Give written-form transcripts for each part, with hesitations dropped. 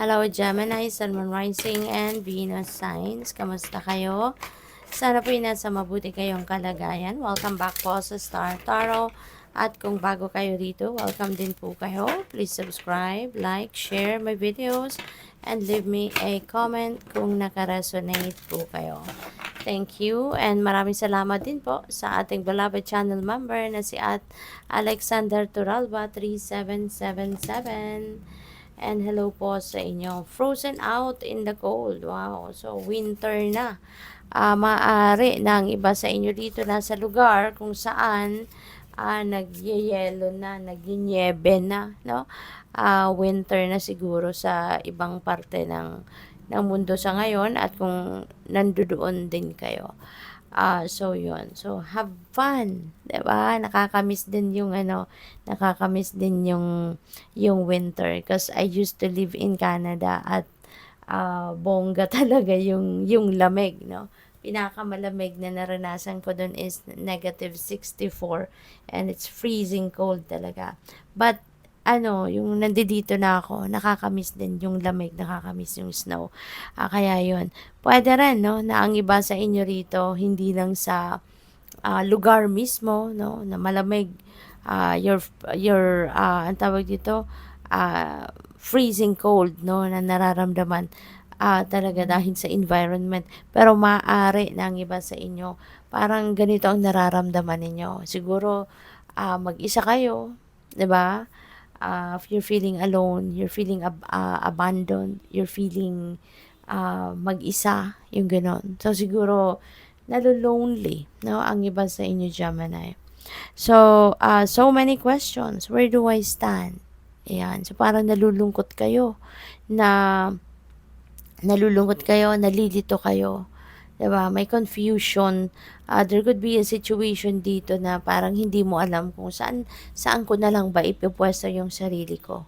Hello Gemini, Sun, Moon, Rising, and Venus signs. Kamusta kayo? Sana po nasa mabuti kayong kalagayan. Welcome back po sa Star Tarot. At kung bago kayo dito, welcome din po kayo. Please subscribe, like, share my videos, and leave me a comment kung nakaresonate po kayo. Thank you, and maraming salamat din po sa ating beloved channel member na si Alexander Turalba 3777. And hello po sa inyo. Frozen out in the cold. Wow. So, winter na. Maaari na ang iba sa inyo dito na sa lugar kung saan nagyeyelo na, nagyenyebe na, no? Winter na siguro sa ibang parte ng mundo sa ngayon at kung nandoon din kayo. So yun. So have fun, 'di ba? Nakakamiss din yung nakakamiss din yung winter because I used to live in Canada at bongga talaga yung lamig, no? Pinakamalamig na naranasan ko doon is -64 and it's freezing cold talaga. But yung nandito na ako, nakakamiss din yung lamig, nakakamiss yung snow. Kaya yun, pwede rin, no, na ang iba sa inyo rito, hindi lang sa lugar mismo, no, na malamig, ang tawag dito, freezing cold, no, na nararamdaman talaga dahil sa environment. Pero maaari na ang iba sa inyo, parang ganito ang nararamdaman ninyo. Siguro, mag-isa kayo, 'di ba? If you're feeling alone, you're feeling abandoned, you're feeling mag-isa, yung ganon. So, siguro, nalo-lonely, no, ang iba sa inyo, Gemini. So, so many questions. Where do I stand? Ayan. So, parang nalulungkot kayo, nalilito kayo. Diba? May confusion. There could be a situation dito na parang hindi mo alam kung saan ko na lang ba ipipwesto yung sarili ko.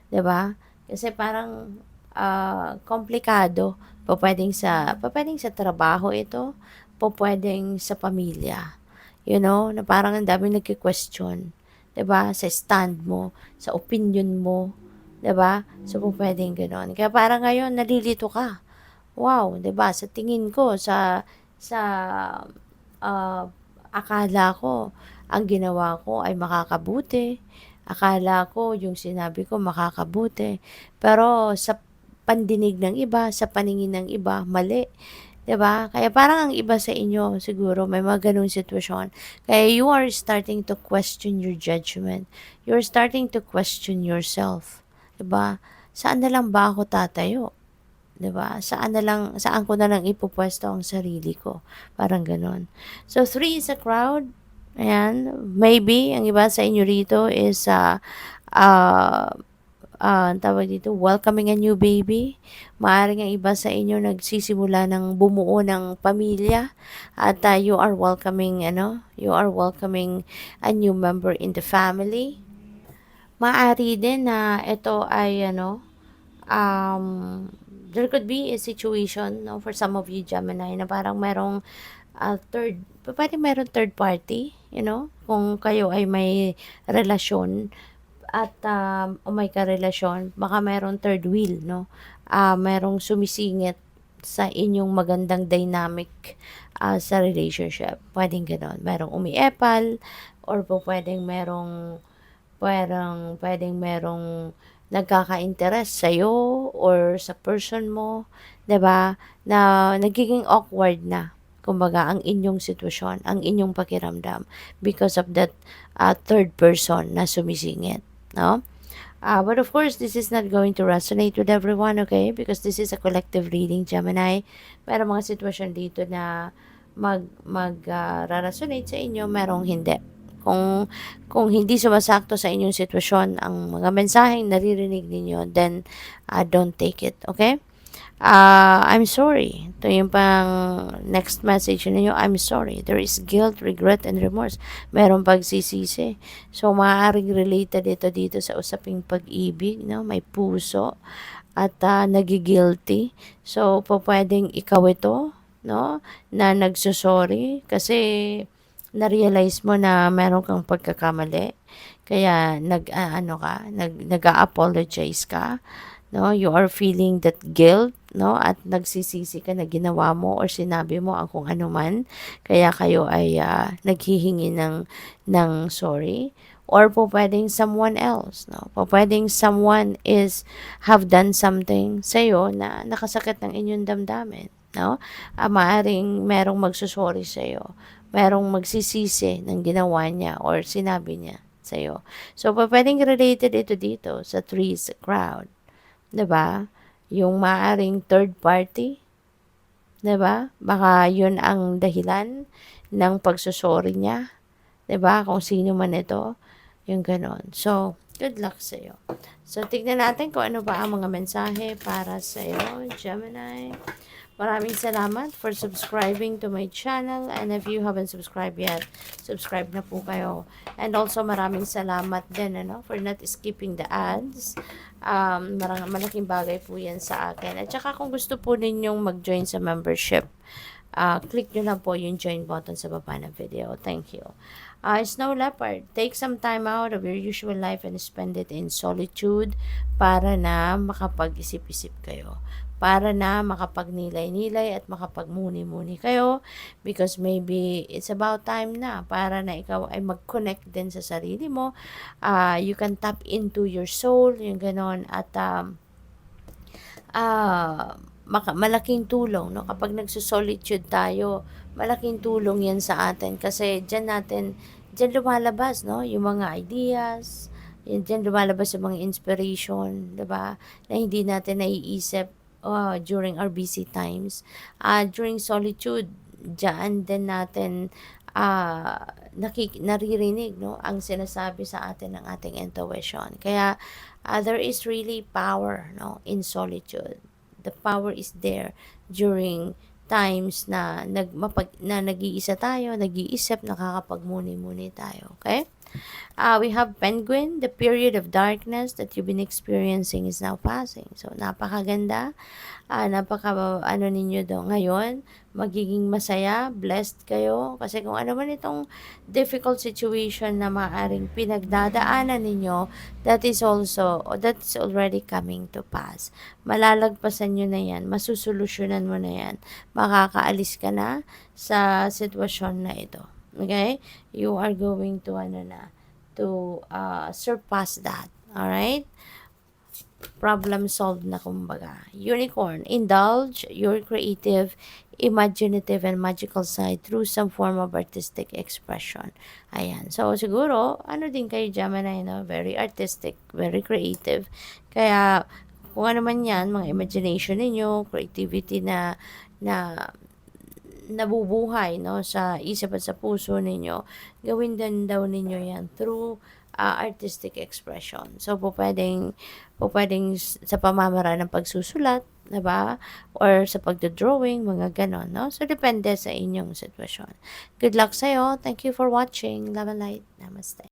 Diba? Kasi parang komplikado. Pwedeng sa trabaho ito, pwedeng sa pamilya. You know, na parang ang daming nagki-question. 'Di ba? Sa stand mo, sa opinion mo, 'di ba? So pwedeng gano'n. Kaya parang ngayon nalilito ka. Wow, 'di ba? Sa tingin ko sa akala ko ang ginawa ko ay makakabuti. Akala ko yung sinabi ko makakabuti. Pero sa pandinig ng iba, sa paningin ng iba, mali. 'Di ba? Kaya parang ang iba sa inyo siguro may mga ganung sitwasyon. Kaya you are starting to question your judgment. You're starting to question yourself. 'Di ba? Saan na lang ba ako tatayo? 'Di ba? Saan ko na lang ipupwesto ang sarili ko? Parang gano'n. So, 3 is a crowd. Ayan. Maybe, ang iba sa inyo rito is, uh, ang tawag dito, welcoming a new baby. Maaaring ang iba sa inyo nagsisimula ng bumuo ng pamilya at you are welcoming a new member in the family. Maaari din na ito ay um, there could be a situation, no, for some of you Gemini na parang merong third party, kung kayo ay may relasyon at o may karelasyon, baka merong third wheel, no? Merong sumisingit sa inyong magandang dynamic sa relationship. Pwedeng gano'n. Merong umiepal or pwedeng merong nagkaka-interest sa'yo or sa person mo, 'di ba? Na nagiging awkward na. Kumbaga, ang inyong sitwasyon, ang inyong pakiramdam because of that third person na sumisingit, no? But of course, this is not going to resonate with everyone, okay? Because this is a collective reading, Gemini. Pero mga sitwasyon dito na resonate sa inyo, merong hindi. Kung hindi sumasakto sa inyong sitwasyon ang mga mensaheng naririnig ninyo, then don't take it, okay? I'm sorry. Ito yung pang next message ninyo, I'm sorry. There is guilt, regret, and remorse. Meron pagsisisi. So, maaaring related ito dito sa usaping pag-ibig, no? May puso at nagigilty. So, pwedeng ikaw ito, no? Na nagsusorry kasi na-realize mo na meron kang pagkakamali. Kaya nag-a-apologize ka. no? You are feeling that guilt, no? At nagsisisi ka na ginawa mo or sinabi mo ang kung ano man, kaya kayo ay naghihingi ng sorry. Or po pwedeng someone else, no? Po pwedeng someone have done something sa'yo na nakasakit ng inyong damdamin, no? Maaaring merong magsusorry sa'yo, merong magsisisi ng ginawa niya or sinabi niya sa'yo. So, pwedeng related ito dito sa threes crowd, 'di ba? Yung maaaring third party, 'di ba? Baka 'yun ang dahilan ng pagsusorry niya, 'di ba? Kung sino man ito, yung gano'n. So, good luck sa'yo. So, tignan natin kung ano ba ang mga mensahe para sa'yo, Gemini. Maraming salamat for subscribing to my channel, and if you haven't subscribed yet, subscribe na po kayo. And also maraming salamat din for not skipping the ads. Malaking bagay po yan sa akin. At saka kung gusto po ninyong mag-join sa membership, click nyo lang po yung join button sa baba ng video. Thank you. Snow Leopard, take some time out of your usual life and spend it in solitude para na makapag-isip-isip kayo. Para na makapagnilay-nilay at makapagmuni-muni kayo, because maybe it's about time na para na ikaw ay mag-connect din sa sarili mo. You can tap into your soul, yung ganon, at malaking tulong, no? Kapag nagsusolitude tayo, malaking tulong yan sa atin kasi dyan lumalabas, no? Yung mga ideas, dyan lumalabas yung mga inspiration, 'di ba? Na hindi natin naiisip during our busy times. During solitude, dyan din natin naririnig, no? Ang sinasabi sa atin ng ating intuition. Kaya there is really power, no, in solitude. The power is there during times na nag-iisa tayo, nag-iisip, nakakapagmuni-muni tayo. Okay? We have Penguin. The period of darkness that you've been experiencing is now passing. So, napakaganda. Ninyo do ngayon, magiging masaya, blessed kayo. Kasi kung ano man itong difficult situation na maaaring pinagdadaanan ninyo, that's already coming to pass. Malalagpasan nyo na yan, masusolusyonan mo na yan, makakaalis ka na sa sitwasyon na ito. Okay? You are going to surpass that. Alright? Problem solved na kumbaga. Unicorn, indulge your creative, imaginative, and magical side through some form of artistic expression. Ayan. So, siguro, din kayo Gemini, no? Very artistic, very creative. Kaya, kung ano man yan, mga imagination ninyo, creativity na nabubuhay, no, sa isip at sa puso ninyo, gawin din daw ninyo yan through artistic expression. So, pwedeng sa pamamaraan ng pagsusulat, diba? Or sa pagdodrawing, mga ganon, no? So, depende sa inyong sitwasyon. Good luck sa'yo. Thank you for watching. Love and light. Namaste.